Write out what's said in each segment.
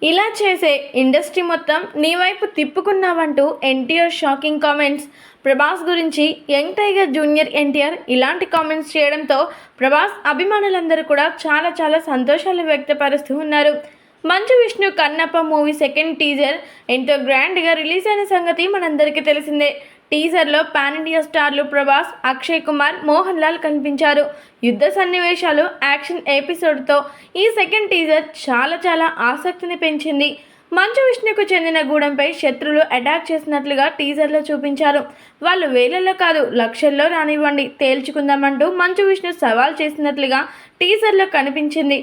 ఇలా చేసే ఇండస్ట్రీ మొత్తం నీ వైపు తిప్పుకున్నావంటూ ఎన్టీఆర్ షాకింగ్ కామెంట్స్. ప్రభాస్ గురించి యంగ్ టైగర్ జూనియర్ ఎన్టీఆర్ ఇలాంటి కామెంట్స్ చేయడంతో ప్రభాస్ అభిమానులందరూ కూడా చాలా సంతోషాలు వ్యక్తపరుస్తూ ఉన్నారు. Manchu Vishnu Kannappa movie second teaser ఎంతో గ్రాండ్గా రిలీజ్ అయిన సంగతి మనందరికీ తెలిసిందే. టీజర్లో పాన్ ఇండియా స్టార్లు ప్రభాస్, అక్షయ్ కుమార్, మోహన్ లాల్ కనిపించారు. యుద్ధ సన్నివేశాలు, యాక్షన్ ఎపిసోడ్తో ఈ సెకండ్ టీజర్ చాలా ఆసక్తిని పెంచింది. మంచు విష్ణుకు చెందిన గూడెంపై శత్రులు అటాక్ చేసినట్లుగా టీజర్లో చూపించారు. వాళ్ళు వేలల్లో కాదు లక్షల్లో రానివ్వండి తేల్చుకుందామంటూ మంచు విష్ణు సవాల్ చేసినట్లుగా టీజర్లో కనిపించింది.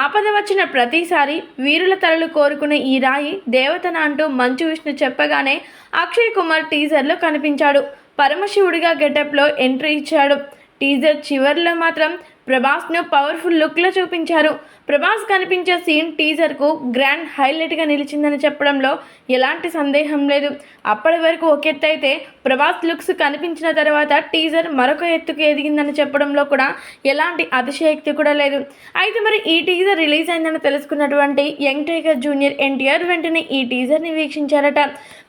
ఆపద వచ్చిన ప్రతిసారి వీరుల తలలు కోరుకునే ఈ రాయి దేవతన అంటూ మంచు విష్ణు చెప్పగానే అక్షయ్ కుమార్ టీజర్లో కనిపించాడు. పరమశివుడిగా గెటప్లో ఎంట్రీ ఇచ్చాడు. టీజర్ చివరిలో మాత్రం ప్రభాస్ను పవర్ఫుల్ లుక్లో చూపించారు. ప్రభాస్ కనిపించే సీన్ టీజర్కు గ్రాండ్ హైలైట్గా నిలిచిందని చెప్పడంలో ఎలాంటి సందేహం లేదు. అప్పటి వరకు ఒక ఎత్తు అయితే ప్రభాస్ లుక్స్ కనిపించిన తర్వాత టీజర్ మరొక ఎత్తుకు ఎదిగిందని చెప్పడంలో కూడా ఎలాంటి అతిశయోక్తి కూడా లేదు. అయితే మరి ఈ టీజర్ రిలీజ్ అయిందని తెలుసుకున్నటువంటి యంగ్ టైగర్ జూనియర్ ఎన్టీఆర్ వెంటనే ఈ టీజర్ని వీక్షించారట.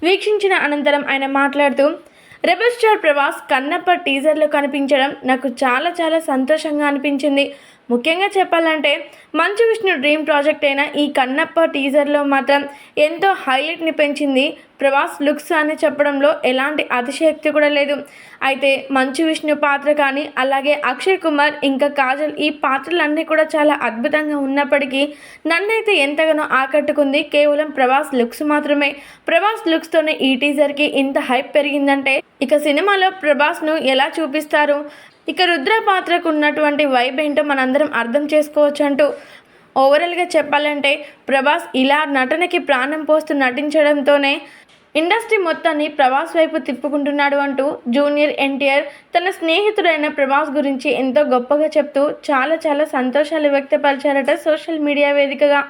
వీక్షించిన అనంతరం ఆయన మాట్లాడుతూ, రెబల్ స్టార్ ప్రభాస్ కన్నప్ప టీజర్లో కనిపించడం నాకు చాలా సంతోషంగా అనిపించింది. ముఖ్యంగా చెప్పాలంటే మంచు విష్ణు డ్రీమ్ ప్రాజెక్ట్ అయిన ఈ కన్నప్ప టీజర్లో మాత్రం ఎంతో హైలైట్ని పెంచింది ప్రభాస్ లుక్స్ అని చెప్పడంలో ఎలాంటి అతిశయోక్తి కూడా లేదు. అయితే మంచు విష్ణు పాత్ర కానీ అలాగే అక్షయ్ కుమార్ ఇంకా కాజల్ ఈ పాత్రలన్నీ కూడా చాలా అద్భుతంగా ఉన్నప్పటికీ నన్నైతే ఎంతగానో ఆకట్టుకుంది కేవలం ప్రభాస్ లుక్స్ మాత్రమే. ప్రభాస్ లుక్స్తోనే ఈ టీజర్కి ఇంత హైప్ పెరిగిందంటే ఇక సినిమాలో ప్రభాస్ను ఎలా చూపిస్తారు, ఇక రుద్ర పాత్రకు ఉన్నటువంటి వైబ్ ఏంటో మనందరం అర్థం చేసుకోవచ్చు అంటూ ఓవరాల్గా చెప్పాలంటే ప్రభాస్ ఇలా నటనకి ప్రాణం పోస్తూ నటించడంతోనే ఇండస్ట్రీ మొత్తాన్ని ప్రభాస్ వైపు తిప్పుకుంటున్నాడు అంటూ జూనియర్ ఎన్టీఆర్ తన స్నేహితుడైన ప్రభాస్ గురించి ఎంతో గొప్పగా చెప్తూ చాలా సంతోషాలు వ్యక్తపరిచారట సోషల్ మీడియా వేదికగా.